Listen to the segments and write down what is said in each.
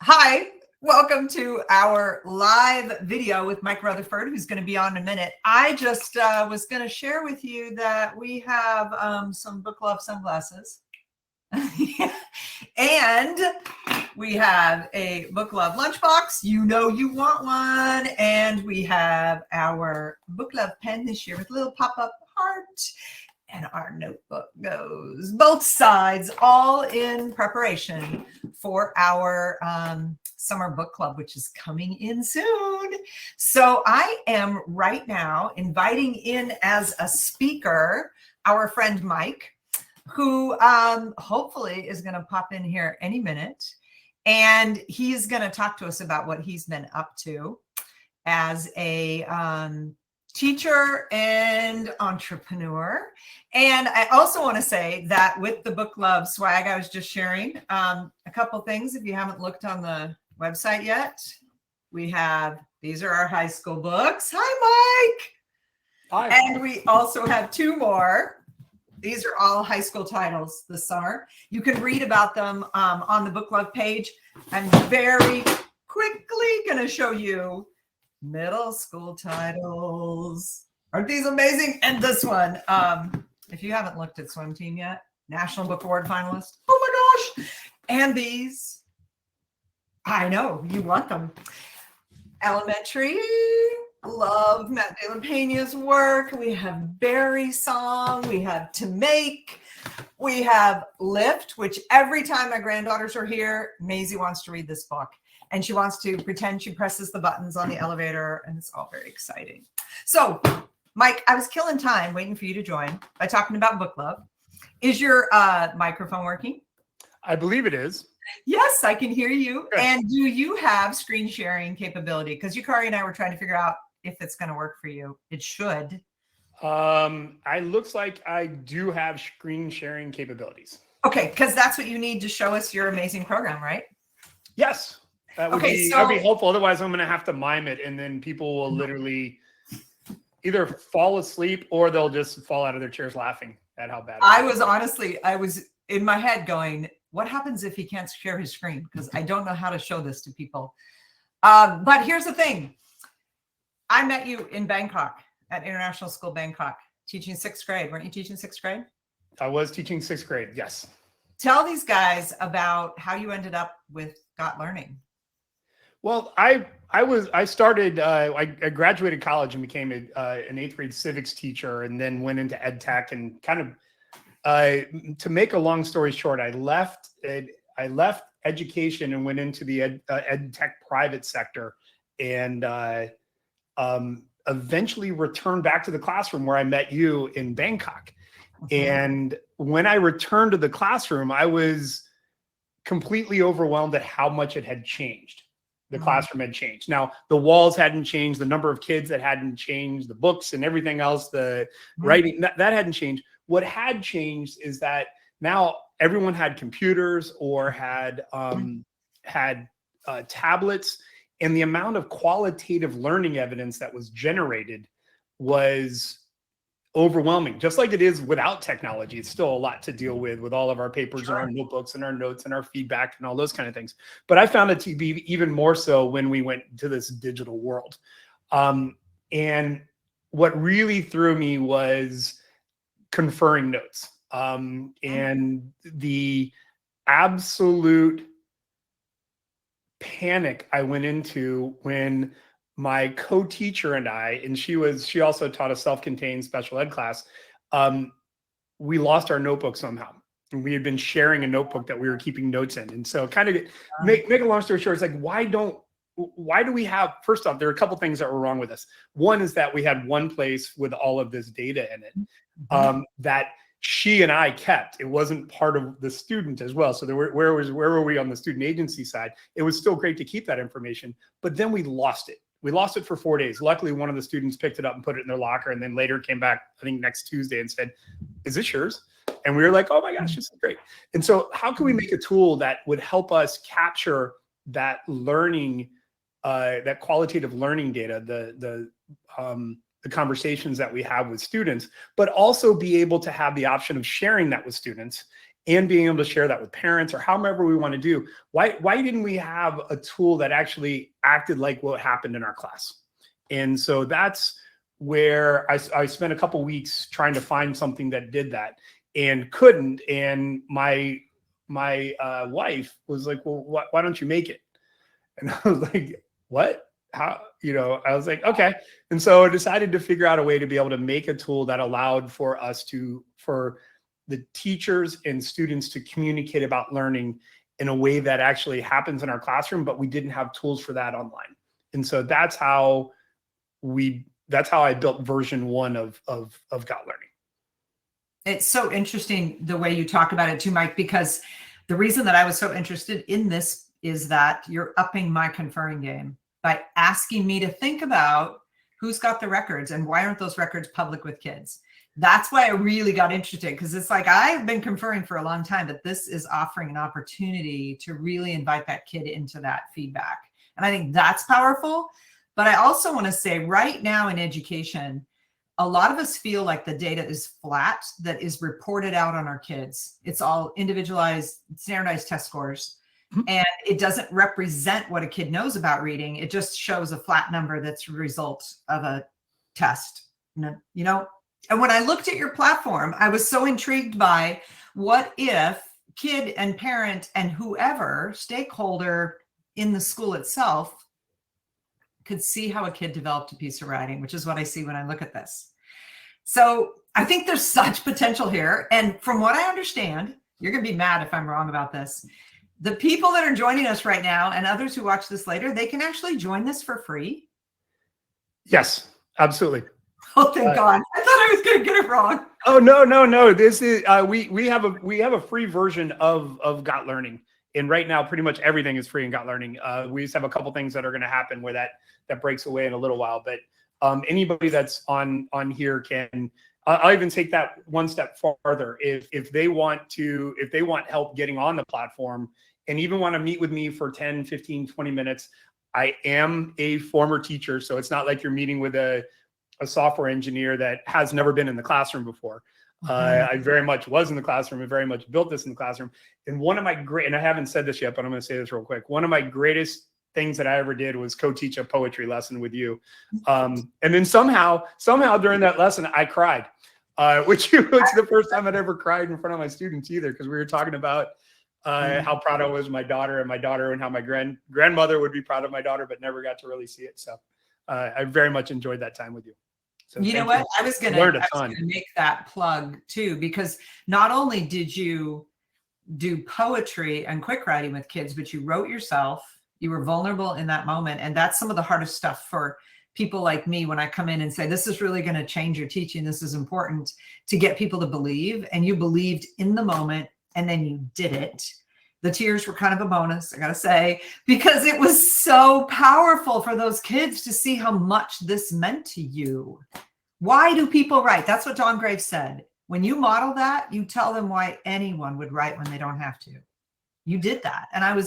Hi, welcome to our live video with Mike Rutherford, who's going to be on in a minute. I just was going to share with you that we have some Book Love sunglasses. And we have a Book Love lunchbox. You know you want one. And we have our Book Love pen this year with a little pop-up heart. And our notebook goes both sides, all in preparation for our summer book club, which is coming in soon. So I am right now inviting in as a speaker our friend Mike, who hopefully is going to pop in here any minute. And he's going to talk to us about what he's been up to as a teacher and entrepreneur. And I also want to say that with the Book Love swag I was just sharing, a couple things. If you haven't looked on the website yet, we have, these are our high school books. Hi, Mike. Hi. And we also have two more. These are all high school titles this summer. You can read about them on the Book Love page. I'm very quickly going to show you middle school titles. Aren't these amazing? And this one, if you haven't looked at Swim Team yet, National Book Award finalist. Oh my gosh. And these, I know you want them. Elementary, love Matt Dillon Pena's work. We have Berry Song. We have To Make. We have Lift, which every time my granddaughters are here, Maisie wants to read this book. And she wants to pretend she presses the buttons on the elevator, and it's all very exciting. So, Mike, I was killing time waiting for you to join by talking about Book Love. Is your microphone working? I believe it is. Yes, I can hear you. Good. And do you have screen sharing capability? Because Yukari and I were trying to figure out if it's going to work for you. It should. It looks like I do have screen sharing capabilities. Okay, because that's what you need to show us your amazing program, right? Yes. That would be helpful. Otherwise, I'm going to have to mime it, and then people will literally either fall asleep or they'll just fall out of their chairs laughing at how bad it is. I was in my head going, what happens if he can't share his screen? Because I don't know how to show this to people. But here's the thing. I met you in Bangkok at International School Bangkok, teaching 6th grade. Weren't you teaching 6th grade? I was teaching 6th grade, yes. Tell these guys about how you ended up with gotLearning. Well, I graduated college and became an 8th grade civics teacher, and then went into ed tech, and kind of to make a long story short, I left education and went into the ed tech private sector, and eventually returned back to the classroom where I met you in Bangkok. And when I returned to the classroom, I was completely overwhelmed at how much it had changed. The classroom had changed. Now, the walls hadn't changed, the number of kids that hadn't changed, the books and everything else, the writing, that hadn't changed. What had changed is that now everyone had computers or had tablets, and the amount of qualitative learning evidence that was generated was overwhelming. Just like it is without technology, it's still a lot to deal with all of our papers and our notebooks and our notes and our feedback and all those kind of things. But I found it to be even more so when we went to this digital world. And what really threw me was conferring notes, and the absolute panic I went into when my co-teacher and I, and she also taught a self-contained special ed class. We lost our notebook somehow. And we had been sharing a notebook that we were keeping notes in. And so kind of make a long story short, it's like, why do we have, first off, there are a couple things that were wrong with us. One is that we had one place with all of this data in it, that she and I kept. It wasn't part of the student as well. So where were we on the student agency side? It was still great to keep that information, but then we lost it. We lost it for 4 days. Luckily, one of the students picked it up and put it in their locker, and then later came back, I think next Tuesday, and said, "Is this yours?" And we were like, "Oh my gosh, this is great." And so how can we make a tool that would help us capture that learning, that qualitative learning data, the conversations that we have with students, but also be able to have the option of sharing that with students and being able to share that with parents or however we want to do. Why didn't we have a tool that actually acted like what happened in our class? And so that's where I spent a couple weeks trying to find something that did that and couldn't. And my wife was like, well, why don't you make it? And I was like, what? How? I was like, okay. And so I decided to figure out a way to be able to make a tool that allowed for the teachers and students to communicate about learning in a way that actually happens in our classroom, but we didn't have tools for that online. And so that's how I built version 1 of gotLearning. It's so interesting the way you talk about it too, Mike, because the reason that I was so interested in this is that you're upping my conferring game by asking me to think about who's got the records and why aren't those records public with kids. That's why I really got interested, because it's like I've been conferring for a long time, but this is offering an opportunity to really invite that kid into that feedback. And I think that's powerful. But I also want to say right now in education, a lot of us feel like the data is flat that is reported out on our kids. It's all individualized, standardized test scores. And it doesn't represent what a kid knows about reading. It just shows a flat number that's a result of a test, And when I looked at your platform, I was so intrigued by what if kid and parent and whoever stakeholder in the school itself could see how a kid developed a piece of writing, which is what I see when I look at this. So I think there's such potential here. And from what I understand, you're going to be mad if I'm wrong about this. The people that are joining us right now and others who watch this later, they can actually join this for free. Yes, absolutely. Oh, thank God. I thought I was going to get it wrong. Oh, no. This is, we have a free version of gotLearning. And right now, pretty much everything is free in gotLearning. We just have a couple things that are going to happen where that breaks away in a little while. But anybody that's on here can, I'll even take that one step farther. If they want help getting on the platform and even want to meet with me for 10, 15, 20 minutes, I am a former teacher. So it's not like you're meeting with a software engineer that has never been in the classroom before. I very much was in the classroom and very much built this in the classroom. And one of my and I haven't said this yet, but I'm going to say this real quick. One of my greatest things that I ever did was co-teach a poetry lesson with you. And then somehow during that lesson, I cried, which was the first time I'd ever cried in front of my students either, because we were talking about how proud I was of my daughter and how my grandmother would be proud of my daughter, but never got to really see it. So I very much enjoyed that time with you. So you know what? I was going to make that plug too, because not only did you do poetry and quick writing with kids, but you wrote yourself. You were vulnerable in that moment. And that's some of the hardest stuff for people like me when I come in and say, this is really going to change your teaching. This is important to get people to believe. And you believed in the moment and then you did it. The tears were kind of a bonus, I got to say, because it was so powerful for those kids to see how much this meant to you. Why do people write? That's what Don Graves said. When you model that, you tell them why anyone would write when they don't have to. You did that. And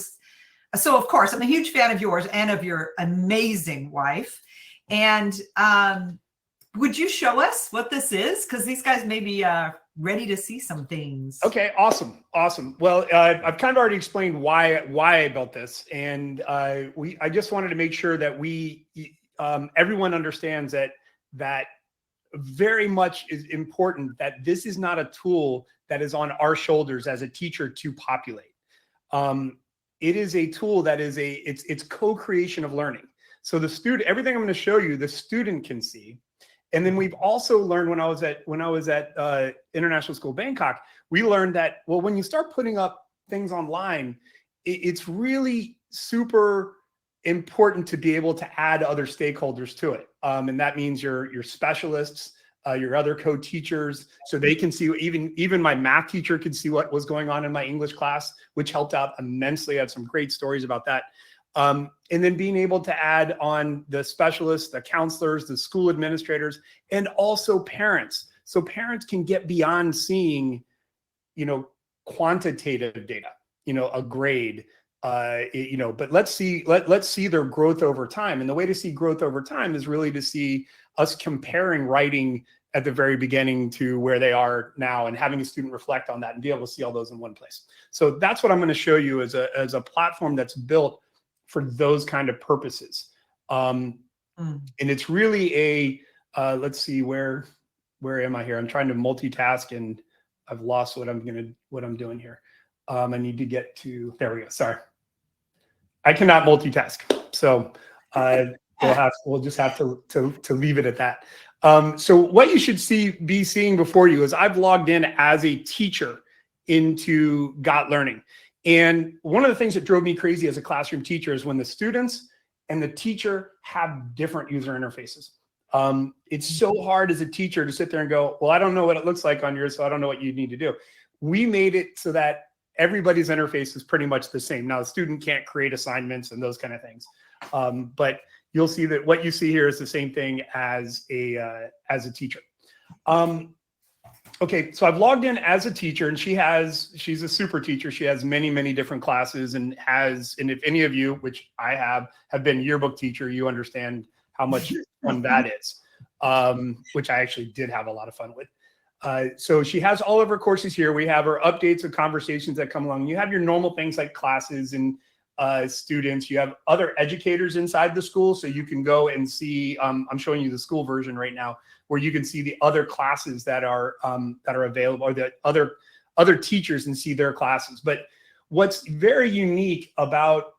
so of course, I'm a huge fan of yours and of your amazing wife. And would you show us what this is? Because these guys may be ready to see some things. Okay, awesome. Well, I've kind of already explained why I built this, and I just wanted to make sure that everyone understands that very much is important, that this is not a tool that is on our shoulders as a teacher to populate. It is a tool that is it's co-creation of learning. So the student, everything I'm going to show you, the student can see. And then we've also learned when I was at International School Bangkok, we learned that, well, when you start putting up things online, it's really super important to be able to add other stakeholders to it. And that means your specialists, your other co-teachers, so they can see, even my math teacher could see what was going on in my English class, which helped out immensely. I had some great stories about that. And then being able to add on the specialists, the counselors, the school administrators, and also parents. So parents can get beyond seeing, quantitative data, a grade, but let's see their growth over time. And the way to see growth over time is really to see us comparing writing at the very beginning to where they are now, and having a student reflect on that and be able to see all those in one place. So that's what I'm going to show you as a platform that's built for those kind of purposes. And it's really a, let's see, where am I here? I'm trying to multitask and I've lost what I'm doing here. I need to get to, there we go. Sorry. I cannot multitask. So we'll just have to leave it at that. So what you should be seeing before you is I've logged in as a teacher into gotLearning. And one of the things that drove me crazy as a classroom teacher is when the students and the teacher have different user interfaces. It's so hard as a teacher to sit there and go, well, I don't know what it looks like on yours, so I don't know what you need to do. We made it so that everybody's interface is pretty much the same. Now, the student can't create assignments and those kind of things. But you'll see that what you see here is the same thing as a teacher. Okay, so I've logged in as a teacher, and she's a super teacher. She has many, many different classes, and if any of you, which I have been yearbook teacher, you understand how much fun that is, which I actually did have a lot of fun with. So she has all of her courses here. We have her updates and conversations that come along. You have your normal things like classes and students. You have other educators inside the school, so you can go and see. I'm showing you the school version right now, where you can see the other classes that are available, or the other teachers, and see their classes. But what's very unique about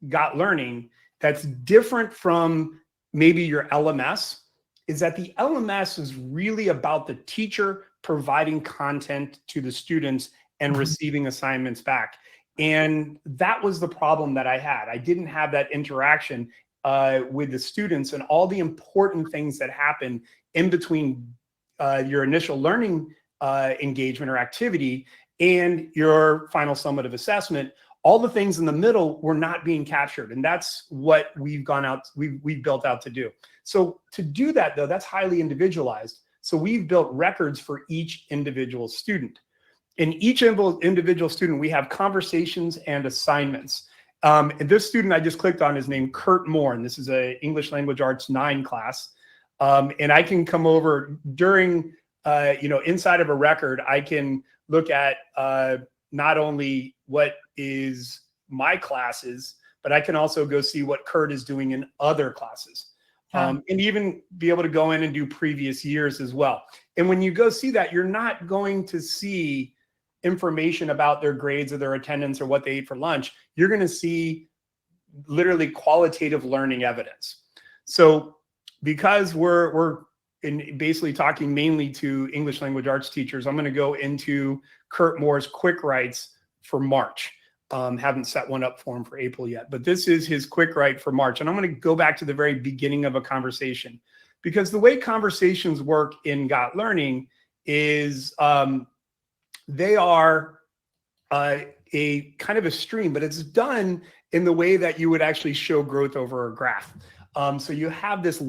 gotLearning that's different from maybe your LMS is that the LMS is really about the teacher providing content to the students and receiving assignments back. And that was the problem that I had. I didn't have that interaction with the students and all the important things that happen in between your initial learning engagement or activity and your final summative assessment. All the things in the middle were not being captured. And that's what we've built out to do. So to do that, though, that's highly individualized. So we've built records for each individual student. In each individual student, we have conversations and assignments. And this student I just clicked on is named Kurt Moore, and this is a English Language Arts 9 class. And I can come over during, inside of a record, I can look at not only what is my classes, but I can also go see what Kurt is doing in other classes. And even be able to go in and do previous years as well. And when you go see that, you're not going to see information about their grades or their attendance or what they ate for lunch. You're going to see literally qualitative learning evidence. So because we're basically talking mainly to English language arts teachers, I'm going to go into Kurt Moore's quick writes for March. Haven't set one up for him for April yet, but this is his quick write for March. And I'm going to go back to the very beginning of a conversation, because the way conversations work in gotLearning is they are a kind of a stream, but it's done in the way that you would actually show growth over a graph. So you have this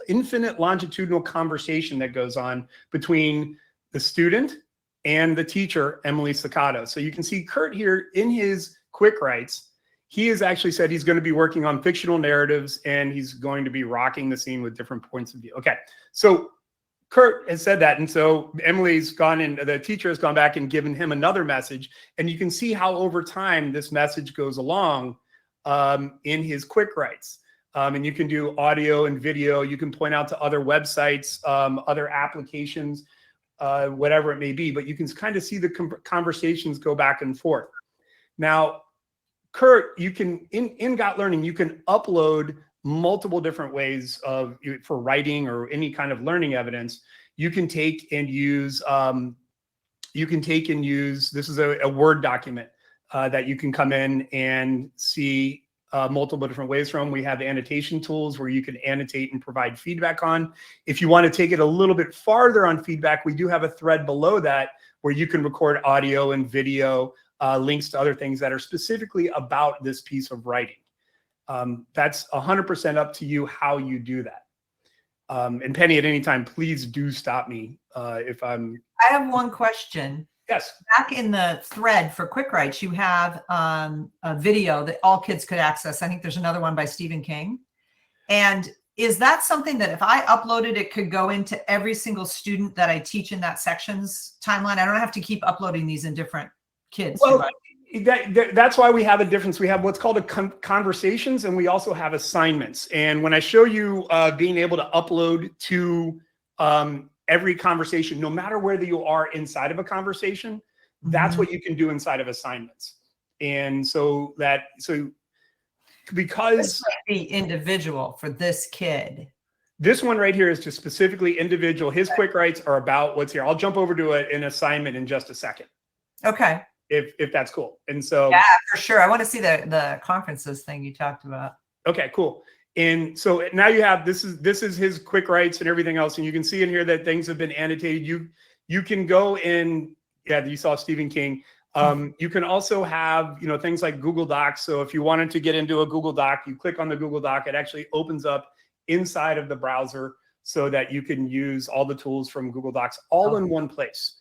infinite longitudinal conversation that goes on between the student and the teacher, Emily Staccato. So you can see Kurt here in his quick writes. He has actually said he's going to be working on fictional narratives, and he's going to be rocking the scene with different points of view. Okay, so Kurt has said that, and so Emily's gone in, the teacher has gone back and given him another message, and you can see how over time this message goes along in his quick writes. And you can do audio and video. You can point out to other websites, other applications, whatever it may be, but you can kind of see the conversations go back and forth. Now, Kurt, you can, in gotLearning, you can upload multiple different ways for writing or any kind of learning evidence. You can take and use, this is a Word document that you can come in and see multiple different ways from. We have annotation tools where you can annotate and provide feedback on. If you want to take it a little bit farther on feedback, we do have a thread below that where you can record audio and video, links to other things that are specifically about this piece of writing. That's 100% up to you how you do that. And Penny, at any time, please do stop me if I'm... I have one question. Yes. Back in the thread for Quick Writes, you have a video that all kids could access. I think there's another one by Stephen King. And is that something that if I uploaded, it could go into every single student that I teach in that section's timeline? I don't have to keep uploading these in different kids. Well, that's why we have a difference. We have what's called conversations, and we also have assignments. And when I show you being able to upload to every conversation, no matter where you are inside of a conversation, that's what you can do inside of assignments. And so because this might be individual for this kid. This one right here is just specifically individual. His Quick Writes are about what's here. I'll jump over to an assignment in just a second. Okay. If that's cool. And so yeah, for sure. I want to see the conferences thing you talked about. Okay, cool. And so now you have this is his Quick Writes and everything else, and you can see in here that things have been annotated. You can go in. Yeah, you saw Stephen King. You can also have things like Google Docs. So if you wanted to get into a Google Doc, you click on the Google Doc. It actually opens up inside of the browser so that you can use all the tools from Google Docs all in one place.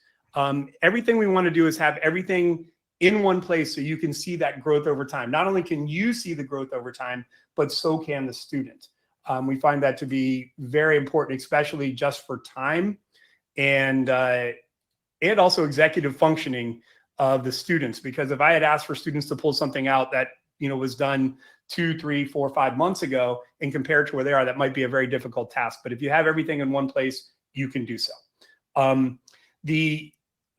Everything we want to do is have everything in one place so you can see that growth over time. Not only can you see the growth over time, but so can the student. We find that to be very important, especially just for time and also executive functioning of the students. Because if I had asked for students to pull something out that was done 2, 3, 4, 5 months ago and compared to where they are, that might be a very difficult task. But if you have everything in one place, you can do so. The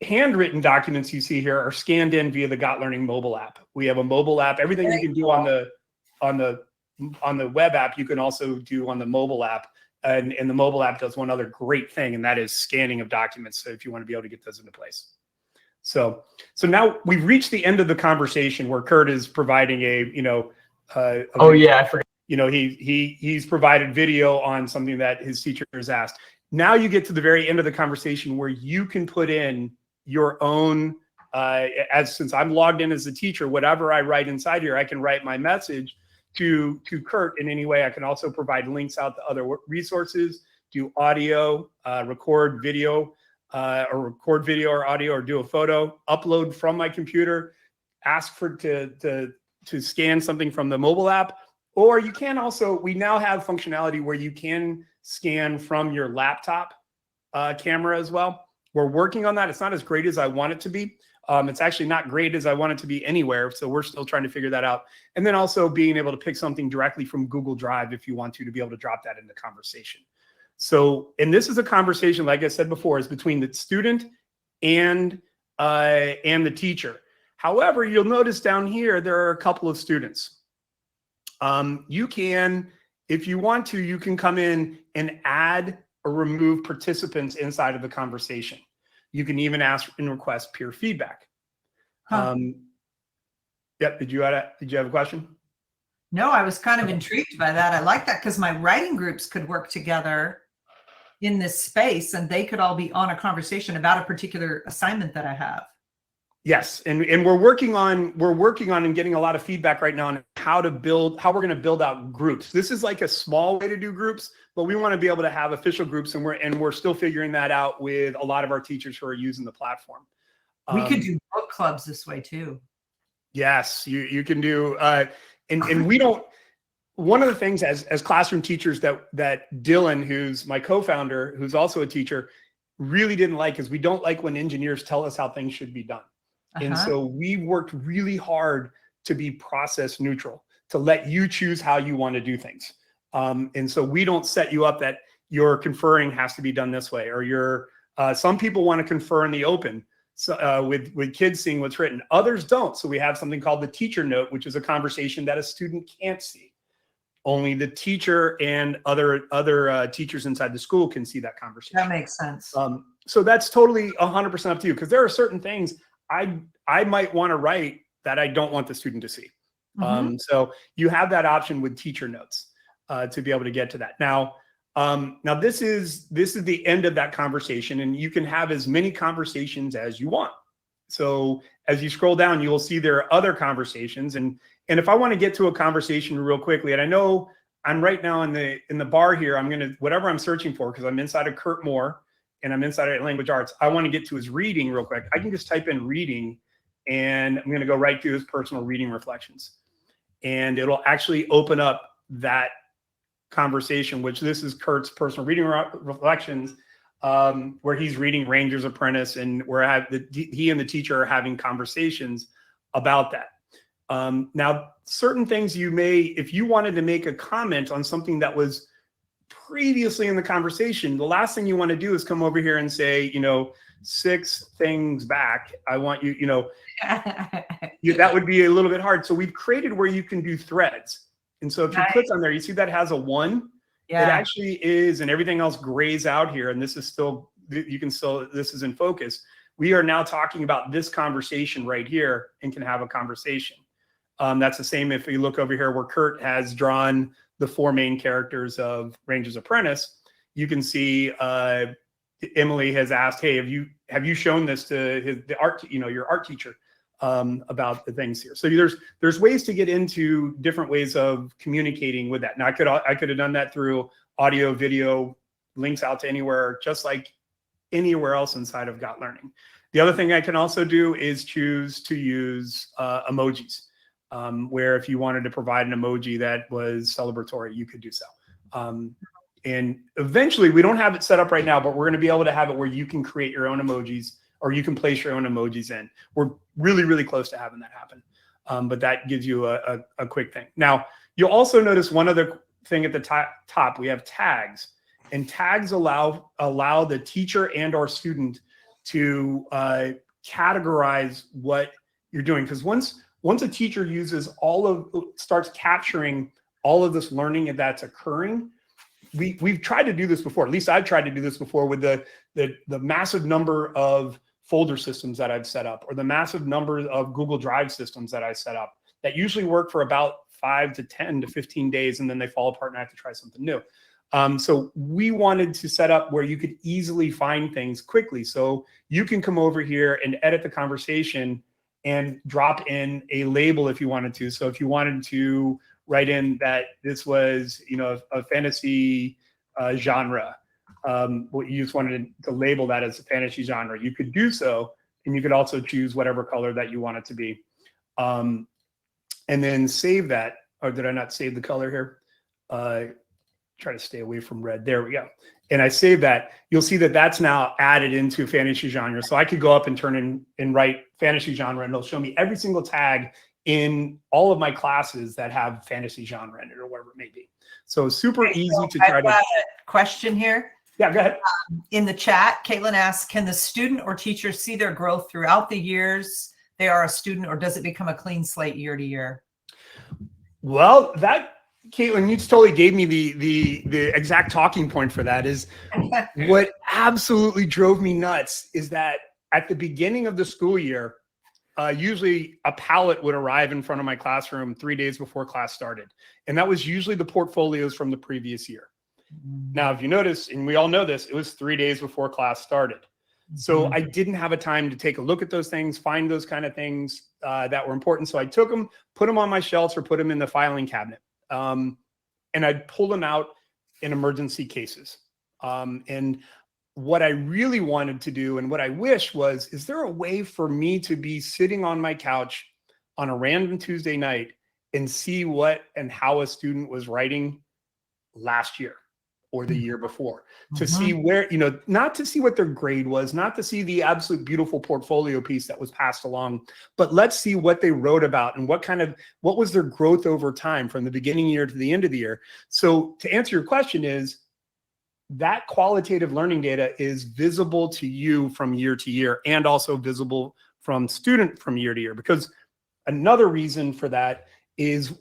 handwritten documents you see here are scanned in via the gotLearning mobile app. We have a mobile app. Everything you can do on the web app, you can also do on the mobile app. And the mobile app does one other great thing, and that is scanning of documents. So if you want to be able to get those into place. So now we've reached the end of the conversation where Kurt is providing oh yeah, I forgot. He's provided video on something that his teacher has asked. Now you get to the very end of the conversation where you can put in your own, since I'm logged in as a teacher, whatever I write inside here, I can write my message to Kurt in any way. I can also provide links out to other resources, do audio, record video, or record video or audio, or do a photo, upload from my computer, ask to scan something from the mobile app. Or you can also, we now have functionality where you can scan from your laptop camera as well. We're working on that. It's not as great as I want it to be. It's actually not great as I want it to be anywhere. So we're still trying to figure that out. And then also being able to pick something directly from Google Drive if you want to be able to drop that in the conversation. So, and this is a conversation, like I said before, is between the student and the teacher. However, you'll notice down here, there are a couple of students. You can, if you want to, you can come in and add or remove participants inside of the conversation. You can even ask and request peer feedback. Yep. Did you have a question? No, I was kind of intrigued by that. I like that because my writing groups could work together in this space and they could all be on a conversation about a particular assignment that I have. Yes, and we're working on and getting a lot of feedback right now on how we're going to build out groups. This is like a small way to do groups, but we want to be able to have official groups, and we're still figuring that out with a lot of our teachers who are using the platform. We could do book clubs this way too. Yes, you can do, and we don't. One of the things as classroom teachers that Dylan, who's my co-founder, who's also a teacher, really didn't like is we don't like when engineers tell us how things should be done. And so we worked really hard to be process neutral, to let you choose how you want to do things. And so we don't set you up that your conferring has to be done this way, or some people want to confer in the open with kids seeing what's written. Others don't. So we have something called the teacher note, which is a conversation that a student can't see. Only the teacher and other teachers inside the school can see that conversation. That makes sense. So that's totally 100% up to you, because there are certain things I might want to write that I don't want the student to see. So you have that option with teacher notes to be able to get to that. Now this is the end of that conversation, and you can have as many conversations as you want. So as you scroll down, you will see there are other conversations, and if I want to get to a conversation real quickly, and I know I'm right now in the bar here, I'm gonna whatever I'm searching for, because I'm inside of Kurt Moore, and I'm inside of language arts, I want to get to his reading real quick, I can just type in reading, and I'm going to go right to his personal reading reflections. And it'll actually open up that conversation, which this is Kurt's personal reading reflections, where he's reading Ranger's Apprentice, and he and the teacher are having conversations about that. Now, certain things you may, if you wanted to make a comment on something that was previously in the conversation, the last thing you want to do is come over here and say, 6 things back, I want you, that would be a little bit hard. So we've created where you can do threads. And so if you click on there, you see that has a 1. Yeah. It actually is, and everything else grays out here. And this is still, this is in focus. We are now talking about this conversation right here and can have a conversation. That's the same if you look over here where Kurt has drawn the 4 main characters of Ranger's Apprentice. You can see Emily has asked, hey, have you shown this to your art teacher about the things here? So there's ways to get into different ways of communicating with that. Now I could have done that through audio, video, links out to anywhere, just like anywhere else inside of gotLearning. The other thing I can also do is choose to use emojis, where if you wanted to provide an emoji that was celebratory, you could do so. And eventually, we don't have it set up right now, but we're going to be able to have it where you can create your own emojis, or you can place your own emojis in. We're really, really close to having that happen. But that gives you a quick thing. Now, you'll also notice one other thing at the top. We have tags, and tags allow the teacher and our student to categorize what you're doing. Because once a teacher uses starts capturing all of this learning that's occurring, we've tried to do this before. At least I've tried to do this before with the massive number of folder systems that I've set up, or the massive number of Google Drive systems that I set up that usually work for about 5 to 10 to 15 days, and then they fall apart and I have to try something new. So we wanted to set up where you could easily find things quickly. So you can come over here and edit the conversation and drop in a label if you wanted to. So if you wanted to write in that this was, a fantasy genre, you just wanted to label that as a fantasy genre, you could do so. And you could also choose whatever color that you want it to be. And then save that. Or did I not save the color here? Try to stay away from red. There we go. And I save that. You'll see that that's now added into fantasy genre. So I could go up and turn in and write fantasy genre, and it'll show me every single tag in all of my classes that have fantasy genre in it, or whatever it may be. So super easy to try to. Question here. Yeah, go ahead. In the chat, Caitlin asks, can the student or teacher see their growth throughout the years they are a student, or does it become a clean slate year to year? Well, Caitlin, you totally gave me the exact talking point for that. Is what absolutely drove me nuts is that at the beginning of the school year, usually a pallet would arrive in front of my classroom 3 days before class started. And that was usually the portfolios from the previous year. Now, if you notice, and we all know this, it was 3 days before class started. So I didn't have a time to take a look at those things, find those kind of things that were important. So I took them, put them on my shelves, or put them in the filing cabinet. And I'd pull them out in emergency cases. And what I really wanted to do, and what I wish was, is there a way for me to be sitting on my couch on a random Tuesday night and see what and how a student was writing last year or the year before, to see where, not to see what their grade was, not to see the absolute beautiful portfolio piece that was passed along, but let's see what they wrote about and what was their growth over time from the beginning year to the end of the year. So to answer your question is, that qualitative learning data is visible to you from year to year, and also visible from student from year to year. Because another reason for that is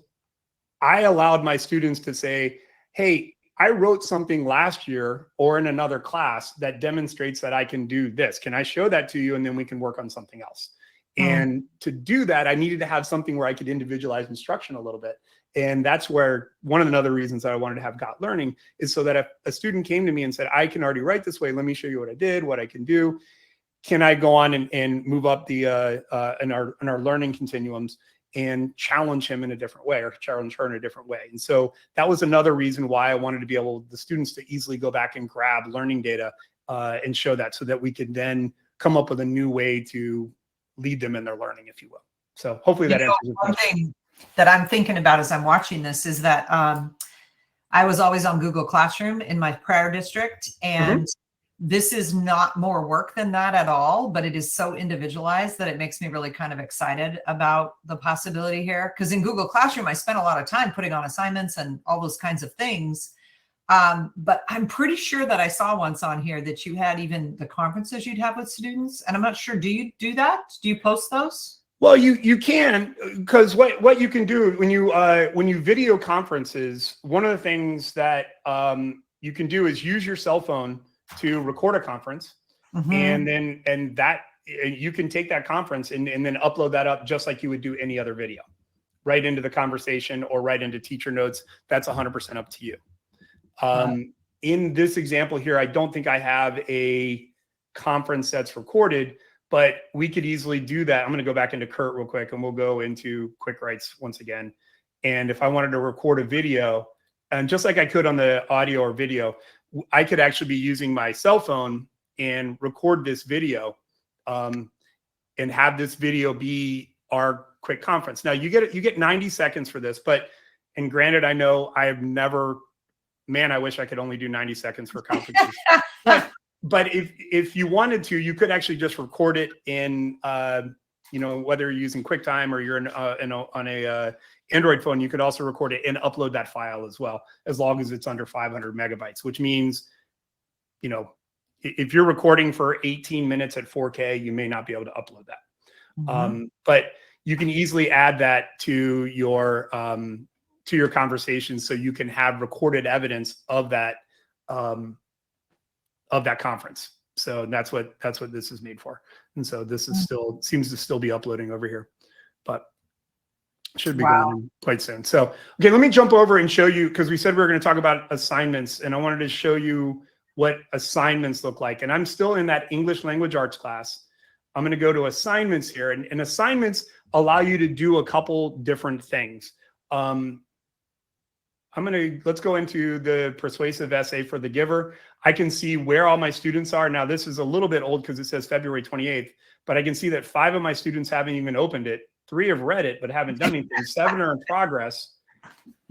I allowed my students to say, hey, I wrote something last year or in another class that demonstrates that I can do this. Can I show that to you? And then we can work on something else. And to do that, I needed to have something where I could individualize instruction a little bit. And that's where one of the other reasons that I wanted to have gotLearning is so that if a student came to me and said, I can already write this way, let me show you what I did, what I can do. Can I go on and move up in our learning continuums and challenge him in a different way, or challenge her in a different way? And so that was another reason why I wanted to be able, the students, to easily go back and grab learning data and show that so that we can then come up with a new way to lead them in their learning, if you will. So hopefully that answers your One question. thing that I'm thinking about as I'm watching this is that I was always on Google Classroom in my prior district, and this is not more work than that at all, but it is so individualized that it makes me really kind of excited about the possibility here. Because in Google Classroom, I spent a lot of time putting on assignments and all those kinds of things. But I'm pretty sure that I saw once on here that you had even the conferences you'd have with students. And I'm not sure, do you do that? Do you post those? Well, you can, because what you can do when you video conferences, one of the things that you can do is use your cell phone to record a conference, and that you can take that conference and then upload that up just like you would do any other video, right into the conversation or right into teacher notes. That's 100% up to you. In this example here, I don't think I have a conference that's recorded, but we could easily do that. I'm going to go back into Kurt real quick, and we'll go into Quick Writes once again. And if I wanted to record a video, and just like I could on the audio or video, I could actually be using my cell phone and record this video, and have this video be our quick conference. Now you get 90 seconds for this, and granted, I know I have never, man, I wish I could only do 90 seconds for conferences. But if you wanted to, you could actually just record it in, whether you're using QuickTime or you're on a Android phone, you could also record it and upload that file as well, as long as it's under 500 megabytes, which means, if you're recording for 18 minutes at 4K, you may not be able to upload that. But you can easily add that to your conversation, so you can have recorded evidence of that conference. So that's what this is made for. And so this is seems to still be uploading over here, but should be going quite soon. So, okay, let me jump over and show you, because we said we were going to talk about assignments, and I wanted to show you what assignments look like. And I'm still in that English language arts class. I'm going to go to assignments here, and assignments allow you to do a couple different things. Let's go into the persuasive essay for the giver. I can see where all my students are. Now, this is a little bit old because it says February 28th, but I can see that 5 of my students haven't even opened it. 3 have read it, but haven't done anything. 7 are in progress.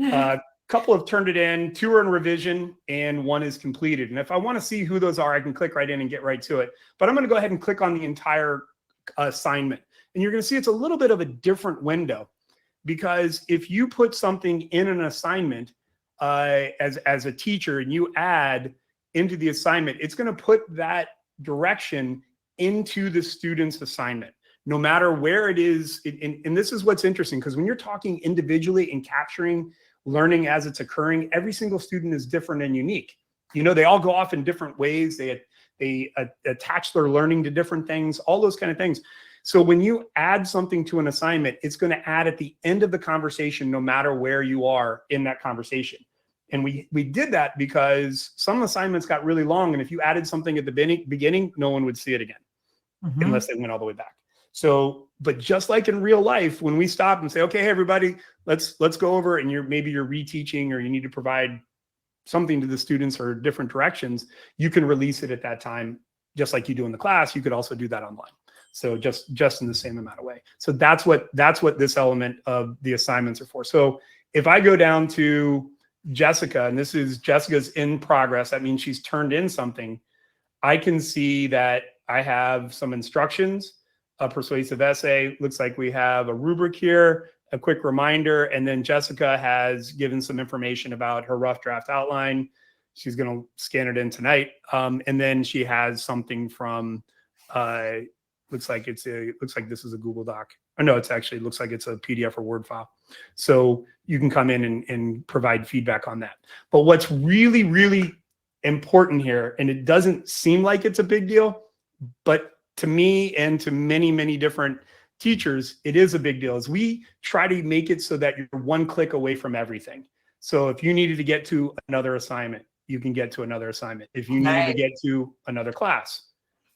A couple have turned it in, 2 are in revision, and 1 is completed. And if I want to see who those are, I can click right in and get right to it. But I'm going to go ahead and click on the entire assignment. And you're going to see it's a little bit of a different window, because if you put something in an assignment as a teacher and you add into the assignment, it's going to put that direction into the student's assignment, no matter where it is. And this is what's interesting, because when you're talking individually and capturing learning as it's occurring, every single student is different and unique. They all go off in different ways. They attach their learning to different things, all those kind of things. So when you add something to an assignment, it's going to add at the end of the conversation, no matter where you are in that conversation. And we did that because some assignments got really long, and if you added something at the beginning, no one would see it again, unless they went all the way back. So, but just like in real life, when we stop and say, okay, hey, everybody, let's go over, and maybe you're reteaching, or you need to provide something to the students or different directions, you can release it at that time, just like you do in the class. You could also do that online. So just in the same amount of way. So that's what this element of the assignments are for. So if I go down to Jessica, and this is Jessica's in progress, that means she's turned in something. I can see that I have some instructions, a persuasive essay. Looks like we have a rubric here, a quick reminder, and then Jessica has given some information about her rough draft outline. She's going to scan it in tonight. And then she has something from, looks like this is a Google Doc. Oh, no, looks like it's a PDF or Word file. So you can come in and provide feedback on that. But what's really, really important here, and it doesn't seem like it's a big deal, but to me and to many, many different teachers, it is a big deal, is we try to make it so that you're one click away from everything. So if you needed to get to another assignment, you can get to another assignment. If you needed to get to another class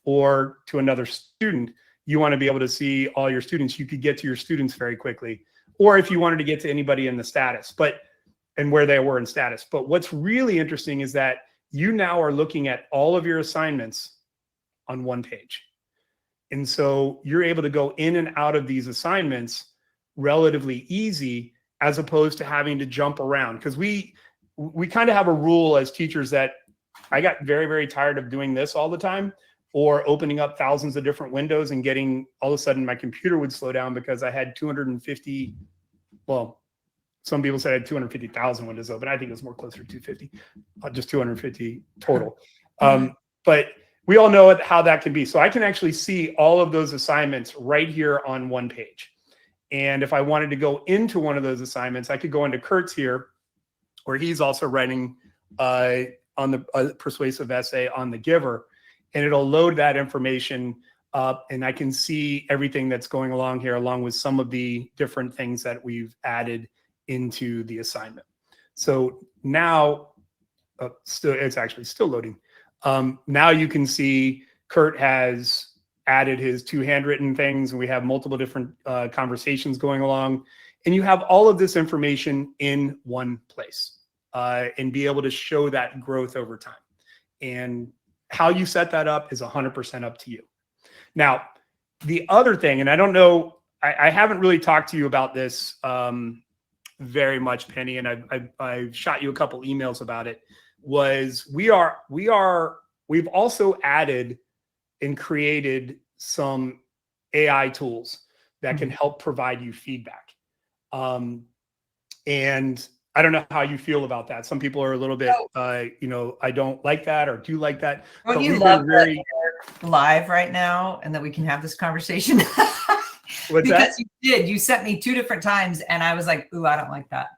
or to another student, you want to be able to see all your students, you could get to your students very quickly. Or if you wanted to get to anybody in the status, and where they were in status. But what's really interesting is that you now are looking at all of your assignments on one page. And so you're able to go in and out of these assignments relatively easy, as opposed to having to jump around. Because we kind of have a rule as teachers that I got very, very tired of doing this all the time, or opening up thousands of different windows and getting, all of a sudden my computer would slow down because I had 250, well, some people said I had 250,000 windows open. I think it was more closer to 250, just 250 total. But we all know how that can be. So I can actually see all of those assignments right here on one page. And if I wanted to go into one of those assignments, I could go into Kurt's here, where he's also writing on the persuasive essay on the giver, and it'll load that information up, and I can see everything that's going along here, along with some of the different things that we've added into the assignment. So now, it's actually still loading. Now you can see Kurt has added his 2 handwritten things, and we have multiple different conversations going along, and you have all of this information in one place, and be able to show that growth over time. And how you set that up is 100% up to you. Now, the other thing, and I don't know, I haven't really talked to you about this very much, Penny, and I've shot you a couple emails about it, was we've also added and created some AI tools that can help provide you feedback. And I don't know how you feel about that. Some people are a little bit, I don't like that, or do like that. Don't you love that you're live right now and that we can have this conversation? What's because that? you sent me 2 different times, and I was like, ooh, I don't like that.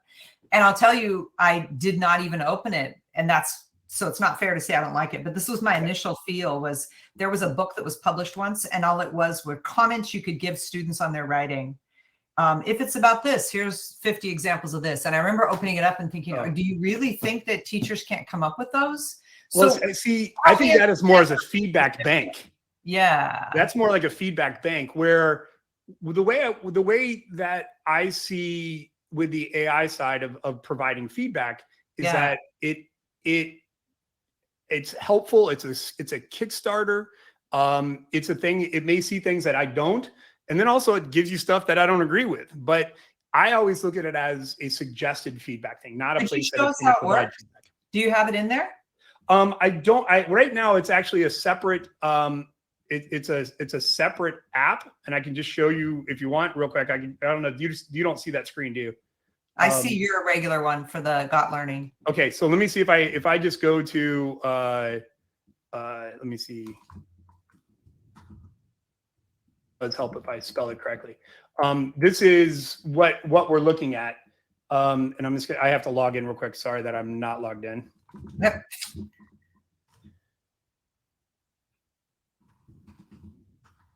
And I'll tell you, I did not even open it. And so it's not fair to say I don't like it, but this was my initial feel. Was there was a book that was published once, and all it was were comments you could give students on their writing. If it's about this, here's 50 examples of this. And I remember opening it up and thinking, do you really think that teachers can't come up with those? Well, see, I think that is more as a feedback bank. Yeah. That's more like a feedback bank, where the way that I see with the AI side of providing feedback is that it's helpful. It's a Kickstarter. It's a thing. It may see things that I don't. And then also it gives you stuff that I don't agree with. But I always look at it as a suggested feedback thing, not a place that it's going to provide feedback. Do you have it in there? I don't. Right now it's actually a separate. It's a separate app, and I can just show you if you want real quick. I don't know. You don't see that screen, do you? I see your regular one for the gotLearning. Okay, so let me see if I just go to let me see. Let's help if I spell it correctly. This is what we're looking at. And I have to log in real quick. Sorry that I'm not logged in. Yep.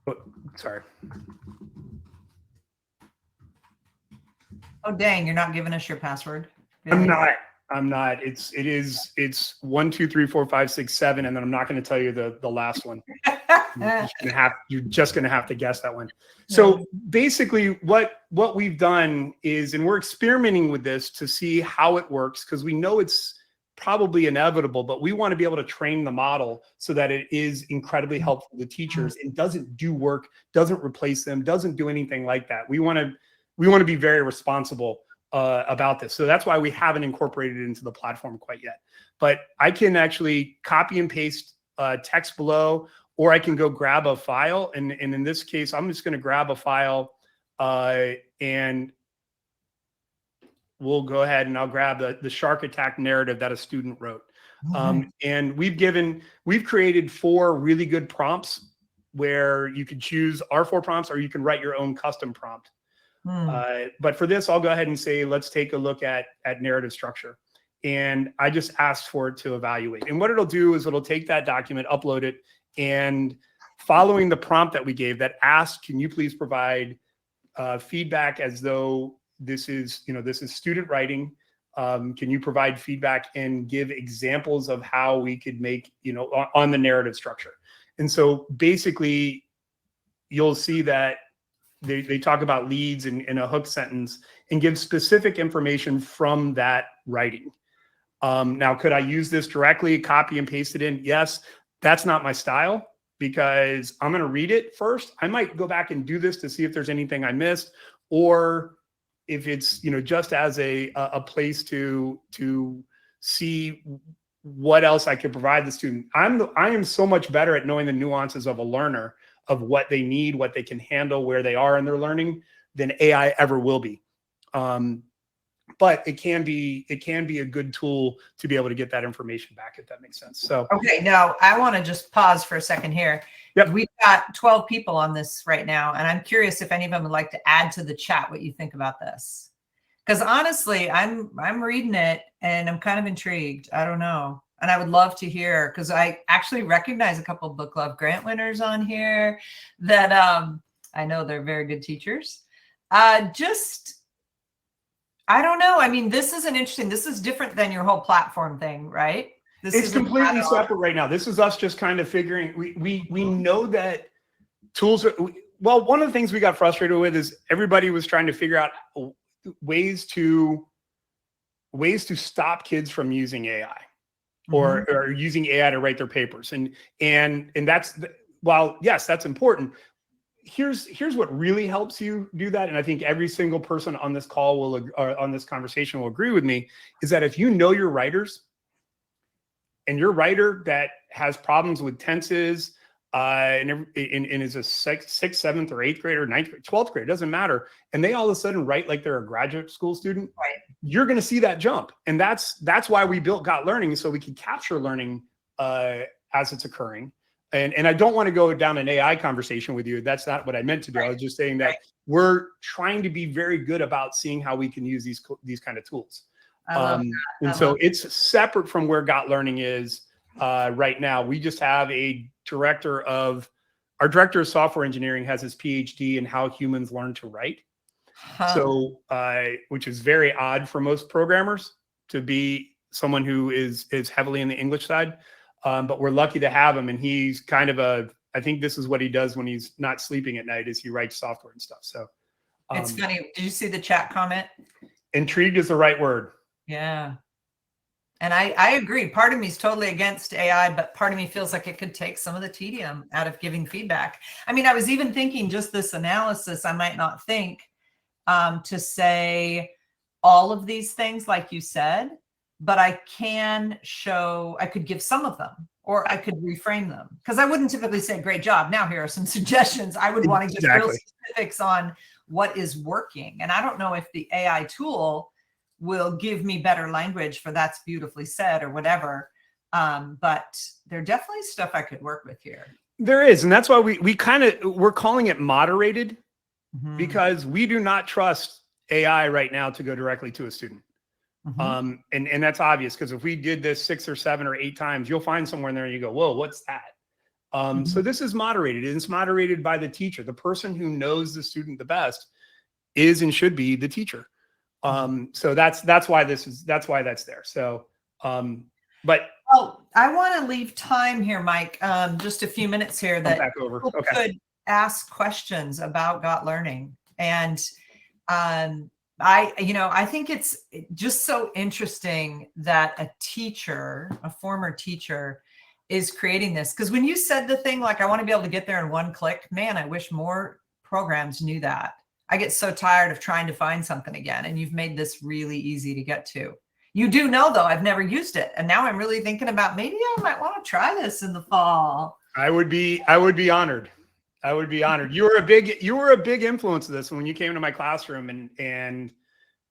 Oh, sorry. Oh, dang, you're not giving us your password. Really? I'm not. It's 1, 2, 3, 4, 5, 6, 7, and then I'm not going to tell you the last one. You're just going to have to guess that one. So basically what we've done is, and we're experimenting with this to see how it works, because we know it's probably inevitable, but we want to be able to train the model so that it is incredibly helpful to teachers and doesn't do work, doesn't replace them, doesn't do anything like that. We want to be very responsible about this. So that's why we haven't incorporated it into the platform quite yet. But I can actually copy and paste text below, or I can go grab a file. And in this case, I'm just going to grab a file and we'll go ahead and I'll grab the shark attack narrative that a student wrote. And we've created 4 really good prompts where you could choose our 4 prompts, or you can write your own custom prompt. But for this, I'll go ahead and say, let's take a look at narrative structure. And I just asked for it to evaluate. And what it'll do is it'll take that document, upload it, and following the prompt that we gave that asked, can you please provide feedback as though this is student writing. Can you provide feedback and give examples of how we could make, on the narrative structure? And so basically you'll see that they talk about leads in a hook sentence and give specific information from that writing. Now, could I use this directly, copy and paste it in? Yes. That's not my style, because I'm going to read it first. I might go back and do this to see if there's anything I missed, or if it's, just as a place to see what else I could provide the student. I am so much better at knowing the nuances of a learner, of what they need, what they can handle, where they are in their learning, than AI ever will be. But it can be a good tool to be able to get that information back, if that makes sense. So okay, now I want to just pause for a second here. Yep. We've got 12 people on this right now, and I'm curious if any of them would like to add to the chat what you think about this. Because honestly, I'm reading it and I'm kind of intrigued. I don't know. And I would love to hear, because I actually recognize a couple of Book Club grant winners on here that I know they're very good teachers. I don't know. I mean, this is this is different than your whole platform thing, right? It's completely separate right now. This is us just kind of figuring, we know that tools are, well, one of the things we got frustrated with is everybody was trying to figure out ways to stop kids from using AI or using AI to write their papers. And that's, while yes, that's important. Here's what really helps you do that. And I think every single person on this call on this conversation will agree with me, is that if you know your writers, and your writer that has problems with tenses, and is a sixth, 7th, or 8th grade, or 9th grade, 12th grade, doesn't matter, and they all of a sudden write like they're a graduate school student, right, you're going to see that jump. And that's why we built gotLearning, so we can capture learning as it's occurring. And I don't want to go down an AI conversation with you. That's not what I meant to do. Right. I was just saying that we're trying to be very good about seeing how we can use these kind of tools. And so it's separate from where gotLearning is right now. We just have our director of software engineering has his PhD in how humans learn to write. So, which is very odd for most programmers to be someone who is heavily in the English side. But we're lucky to have him. And he's kind of I think this is what he does when he's not sleeping at night, is he writes software and stuff. So it's funny. Did you see the chat comment? Intrigued is the right word. Yeah. And I agree. Part of me is totally against AI, but part of me feels like it could take some of the tedium out of giving feedback. I mean, I was even thinking just this analysis, I might not think to say all of these things, like you said, but I could give some of them, or I could reframe them, because I wouldn't typically say, great job, now here are some suggestions. I would want to get real specifics on what is working. And I don't know if the AI tool will give me better language for "that's beautifully said" or whatever. But there definitely stuff I could work with here. There is. And that's why we're calling it moderated, because we do not trust AI right now to go directly to a student. And that's obvious, because if we did this 6 or 7 or 8 times, you'll find somewhere in there and you go, whoa, what's that? So this is moderated, and it's moderated by the teacher. The person who knows the student the best is and should be the teacher. So that's why that's there. So, but I want to leave time here, Mike, just a few minutes here that people could ask questions about gotLearning. And I think it's just so interesting that a former teacher is creating this. Because when you said the thing, like, I want to be able to get there in one click, man, I wish more programs knew that. I get so tired of trying to find something again, and you've made this really easy to get to. You do know, though, I've never used it, and now I'm really thinking about maybe I might want to try this in the fall. I would be honored. I would be honored. You were a big influence of this when you came to my classroom, and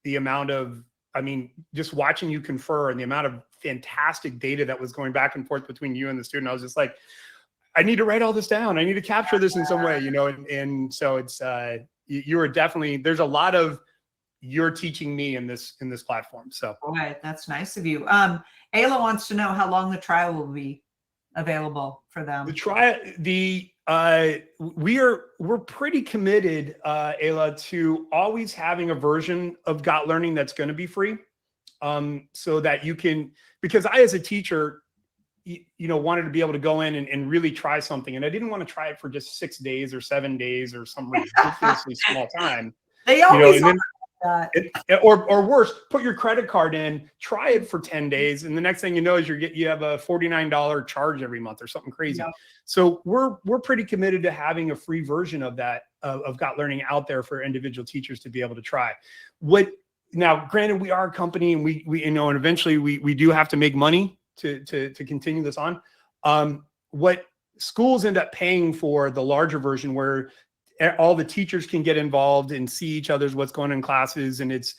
the amount of, just watching you confer, and the amount of fantastic data that was going back and forth between you and the student. I was just like, I need to write all this down. I need to capture this in some way, and so it's, you are definitely, there's a lot of you're teaching me in this platform. So okay, that's nice of you. Ayla wants to know how long the trial will be available for them. We're pretty committed, Ayla, to always having a version of gotLearning that's going to be free, so that you can, because I, as a teacher, wanted to be able to go in and really try something. And I didn't want to try it for just 6 days or 7 days or some ridiculously small time. They always Or worse, put your credit card in, try it for 10 days, and the next thing you know is you have a $49 charge every month or something crazy. Yep. So we're pretty committed to having a free version of that of gotLearning out there for individual teachers to be able to try. Now, granted, we are a company, and we and eventually we do have to make money to continue this on. What schools end up paying for the larger version, where all the teachers can get involved and see each other's what's going on in classes, and it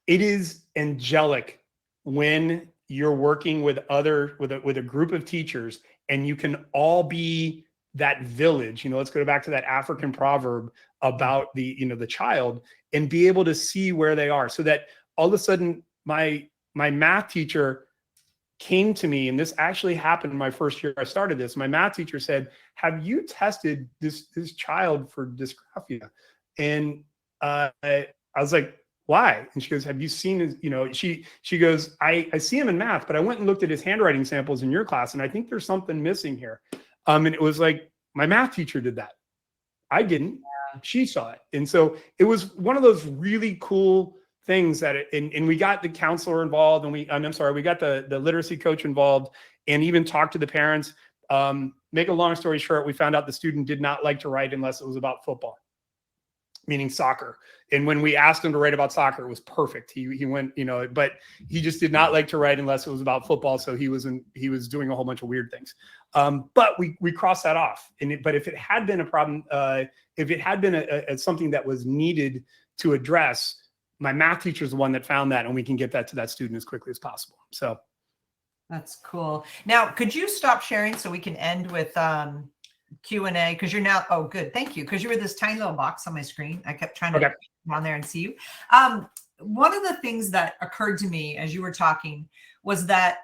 is angelic when you're working with a group of teachers and you can all be that village. Let's go back to that African proverb about the child, and be able to see where they are, so that all of a sudden my math teacher came to me, and this actually happened in my first year I started this. My math teacher said, "Have you tested this child for dysgraphia?" And I was like, "Why?" And she goes, "Have you seen his," she goes, I see him in math, but I went and looked at his handwriting samples in your class, and I think there's something missing here. And it was like, my math teacher did that. I didn't. Yeah. She saw it. And so it was one of those really cool things that and we got the counselor involved, and we got the literacy coach involved, and even talked to the parents. Make a long story short, we found out the student did not like to write unless it was about football, meaning soccer. And when we asked him to write about soccer, it was perfect. He went, but he just did not like to write unless it was about football. So he was doing a whole bunch of weird things. But we crossed that off. But if it had been a problem, if it had been something that was needed to address, my math teacher is the one that found that, and we can get that to that student as quickly as possible. So that's cool. Now, could you stop sharing so we can end with Q&A? Because you're now, oh, good. Thank you. Because you were this tiny little box on my screen. I kept trying to get down there and see you. One of the things that occurred to me as you were talking was that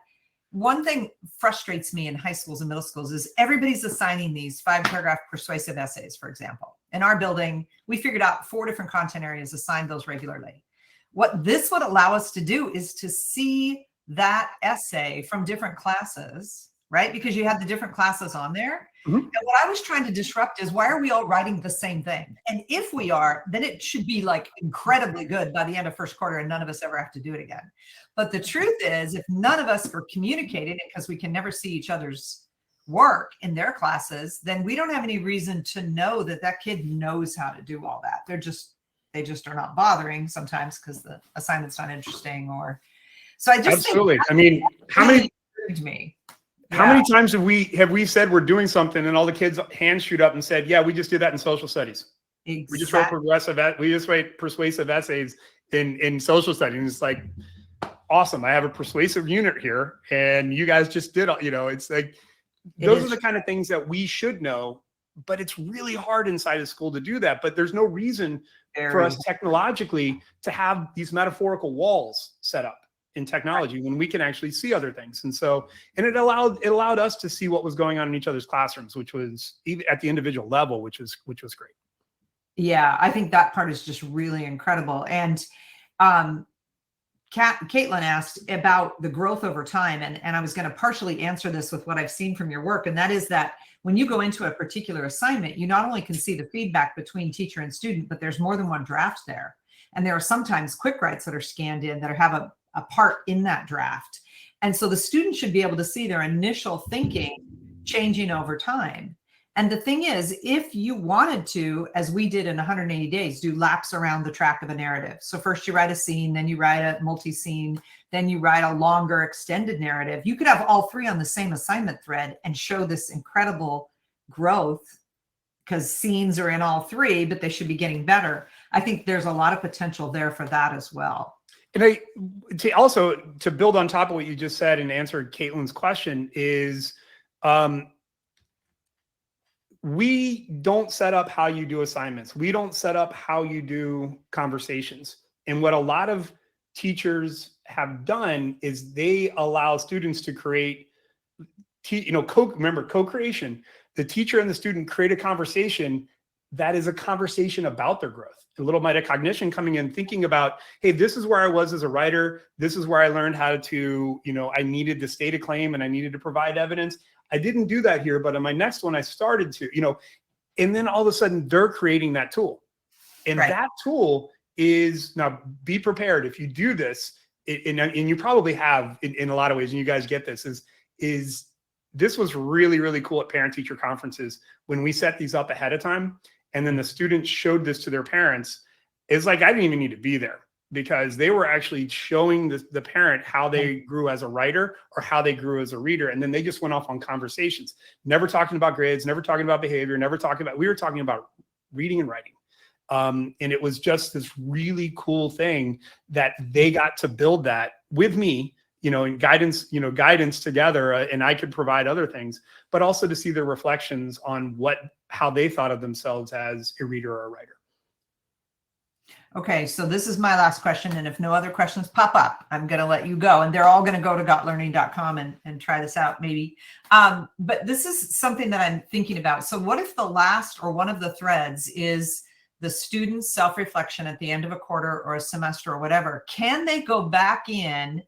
one thing frustrates me in high schools and middle schools is everybody's assigning these 5-paragraph persuasive essays, for example. In our building, we figured out 4 different content areas, assigned those regularly. What this would allow us to do is to see that essay from different classes, right? Because you had the different classes on there. Mm-hmm. And what I was trying to disrupt is, why are we all writing the same thing? And if we are, then it should be like incredibly good by the end of first quarter, and none of us ever have to do it again. But the truth is, if none of us are communicating, because we can never see each other's work in their classes, then we don't have any reason to know that that kid knows how to do all that. They just are not bothering sometimes because the assignment's not interesting, or so I just absolutely. I mean, how many times have we said we're doing something, and all the kids' hands shoot up and said, "Yeah, we just did that in social studies. Exactly. We just wrote persuasive essays in social studies." And it's like, awesome. I have a persuasive unit here, and you guys just did. It's like those are the kind of things that we should know, but it's really hard inside of school to do that. But there's no reason for us technologically to have these metaphorical walls set up in technology when we can actually see other things. And so, and it allowed us to see what was going on in each other's classrooms, which was even at the individual level, which was great. Yeah, I think that part is just really incredible. And Caitlin asked about the growth over time, and I was going to partially answer this with what I've seen from your work, and that is that when you go into a particular assignment, you not only can see the feedback between teacher and student, but there's more than one draft there. And there are sometimes quick writes that are scanned in that have a part in that draft. And so the student should be able to see their initial thinking changing over time. And the thing is, if you wanted to, as we did in 180 days, do laps around the track of a narrative. So first you write a scene, then you write a multi-scene, then you write a longer extended narrative. You could have all 3 on the same assignment thread and show this incredible growth, because scenes are in all 3, but they should be getting better. I think there's a lot of potential there for that as well. And to build on top of what you just said and answer Caitlin's question is, we don't set up how you do assignments. We don't set up how you do conversations. And what a lot of teachers have done is they allow students to create, co-creation. The teacher and the student create a conversation that is a conversation about their growth. A little metacognition coming in, thinking about, hey, this is where I was as a writer. This is where I learned how to, I needed to state a claim and I needed to provide evidence. I didn't do that here, but in my next one, I started to, and then all of a sudden they're creating that tool. And Right. that tool is, now be prepared. If you do this, and you probably have in a lot of ways, and you guys get this, is this was really, really cool at parent teacher conferences when we set these up ahead of time. And then the students showed this to their parents. It's like, I didn't even need to be there, because they were actually showing the parent how they grew as a writer or how they grew as a reader. And then they just went off on conversations, never talking about grades, never talking about behavior, we were talking about reading and writing. And it was just this really cool thing that they got to build that with me, and guidance together. And I could provide other things, but also to see their reflections on how they thought of themselves as a reader or a writer. Okay, so this is my last question, and if no other questions pop up, I'm going to let you go, and they're all going to go to gotlearning.com and try this out maybe. But this is something that I'm thinking about. So what if the last or one of the threads is the student's self-reflection at the end of a quarter or a semester or whatever? Can they go back in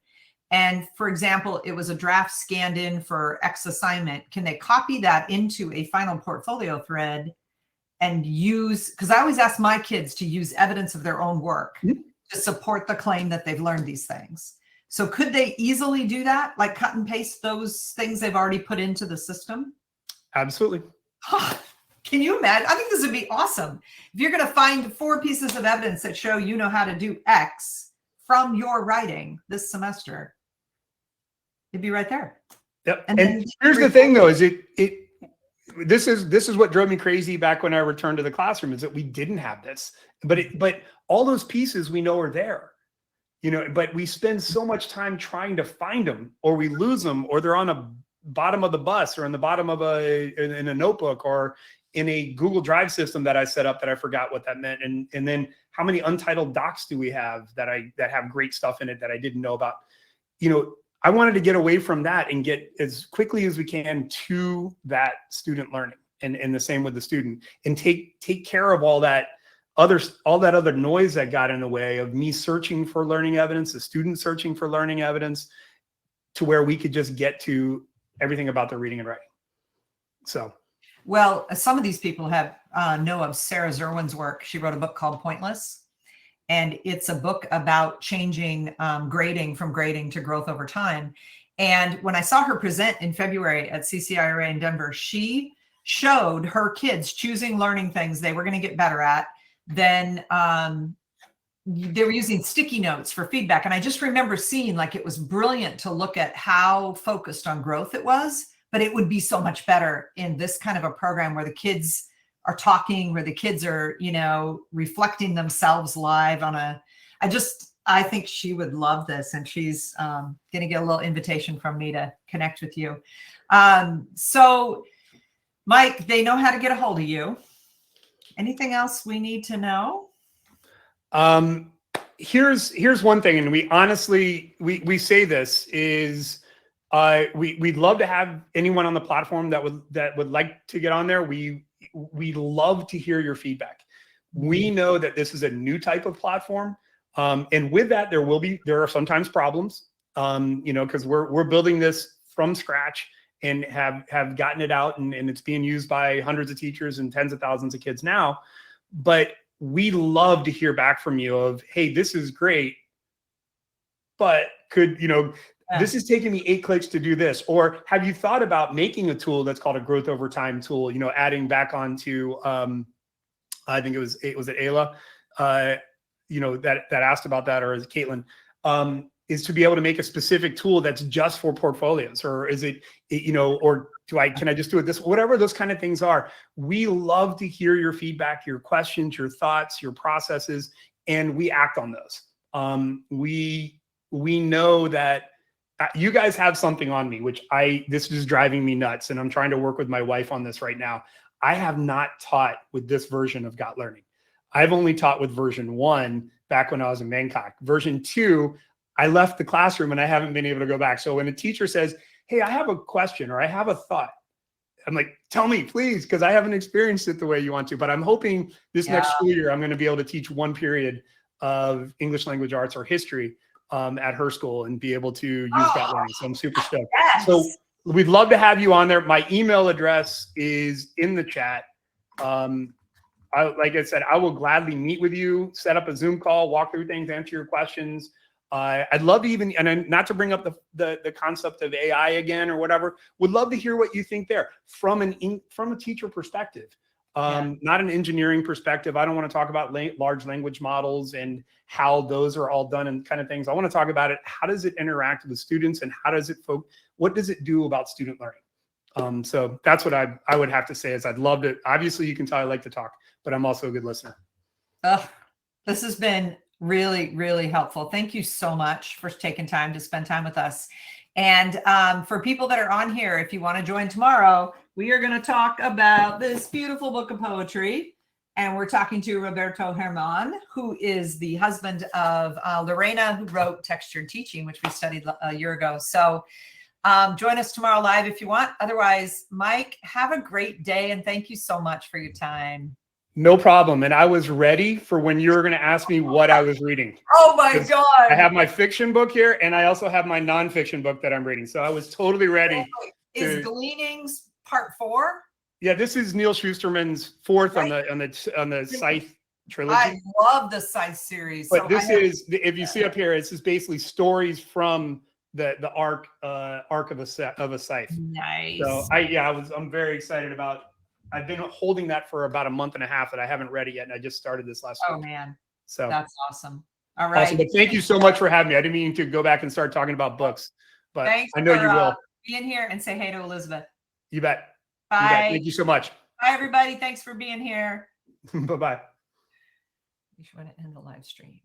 and, for example, it was a draft scanned in for X assignment. Can they copy that into a final portfolio thread and use, because I always ask my kids to use evidence of their own work to support the claim that they've learned these things. So could they easily do that? Like cut and paste those things they've already put into the system? Absolutely. Can you imagine? I think this would be awesome. If you're going to find 4 pieces of evidence that show you know how to do X from your writing this semester, it'd be right there. Yep. And here's the thing though, is this is what drove me crazy back when I returned to the classroom, is that we didn't have this, but all those pieces we know are there, but we spend so much time trying to find them, or we lose them, or they're on a bottom of the bus, or in the bottom of in a notebook, or in a Google Drive system that I set up that I forgot what that meant. And then how many untitled docs do we have that have great stuff in it that I didn't know about? I wanted to get away from that and get as quickly as we can to that student learning, and the same with the student, and take care of all that other noise that got in the way of me searching for learning evidence, the student searching for learning evidence, to where we could just get to everything about the reading and writing. So, well, some of these people know of Sarah Zerwin's work. She wrote a book called Pointless. And it's a book about changing grading from grading to growth over time. And when I saw her present in February at CCIRA in Denver, she showed her kids choosing learning things they were going to get better at. Then they were using sticky notes for feedback. And I just remember seeing, like, it was brilliant to look at how focused on growth it was, but it would be so much better in this kind of a program where the kids are talking, where the kids are, reflecting themselves live on I think she would love this, and she's going to get a little invitation from me to connect with you. So Mike, they know how to get a hold of you. Anything else we need to know? Here's one thing, and we honestly, we say this is, we'd love to have anyone on the platform that would like to get on there. We love to hear your feedback. We know that this is a new type of platform. And with that, there are sometimes problems, because we're building this from scratch and have gotten it out, and it's being used by hundreds of teachers and tens of thousands of kids now. But we love to hear back from you of, hey, this is great, but this is taking me 8 clicks to do this. Or have you thought about making a tool that's called a growth over time tool, adding back onto, I think it was Ayla, that asked about that, or is it Caitlin, is to be able to make a specific tool that's just for portfolios, or is it, or can I just do it this, whatever those kind of things are. We love to hear your feedback, your questions, your thoughts, your processes, and we act on those. We know that you guys have something on me, this is driving me nuts, and I'm trying to work with my wife on this right now. I have not taught with this version of gotLearning. I've only taught with version 1 back when I was in Bangkok. Version 2, I left the classroom and I haven't been able to go back. So when a teacher says, hey, I have a question or I have a thought, I'm like, tell me, please, because I haven't experienced it the way you want to. But I'm hoping this next school year, I'm going to be able to teach 1 period of English language arts or history at her school and be able to use gotLearning. So I'm super stoked. Yes. So we'd love to have you on there. My email address is in the chat. like I said, I will gladly meet with you, set up a Zoom call, walk through things, answer your questions. I'd love to even, and not to bring up the concept of AI again or whatever, would love to hear what you think there from a teacher perspective, not an engineering perspective. I don't want to talk about large language models and how those are all done and kind of things. I want to talk about it. How does it interact with students, and how does it what does it do about student learning? So that's what I would have to say is I'd love to, obviously you can tell I like to talk, but I'm also a good listener. This has been really, really helpful. Thank you so much for taking time to spend time with us. And for people that are on here, if you want to join tomorrow, we are going to talk about this beautiful book of poetry. And we're talking to Roberto Herman, who is the husband of Lorena, who wrote Textured Teaching, which we studied a year ago. So join us tomorrow live if you want. Otherwise, Mike, have a great day. And thank you so much for your time. No problem. And I was ready for when you were going to ask me what I was reading. Oh my God. I have my fiction book here, and I also have my nonfiction book that I'm reading. So I was totally ready. Is Gleanings Part 4? Yeah, this is Neil Schusterman's fourth on the Scythe trilogy. I love the Scythe series. But this is, if you see up here, it's just basically stories from the arc of a Scythe. Nice. So I'm very excited about. I've been holding that for about a month and a half that I haven't read it yet, and I just started this last week. Oh man, so that's awesome. All right, awesome. But thank you so much for having me. I didn't mean to go back and start talking about books, but I know you will. Be in here and say hey to Elizabeth. You bet. Bye. You bet. Thank you so much. Bye, everybody. Thanks for being here. Bye-bye. You should want to end the live stream.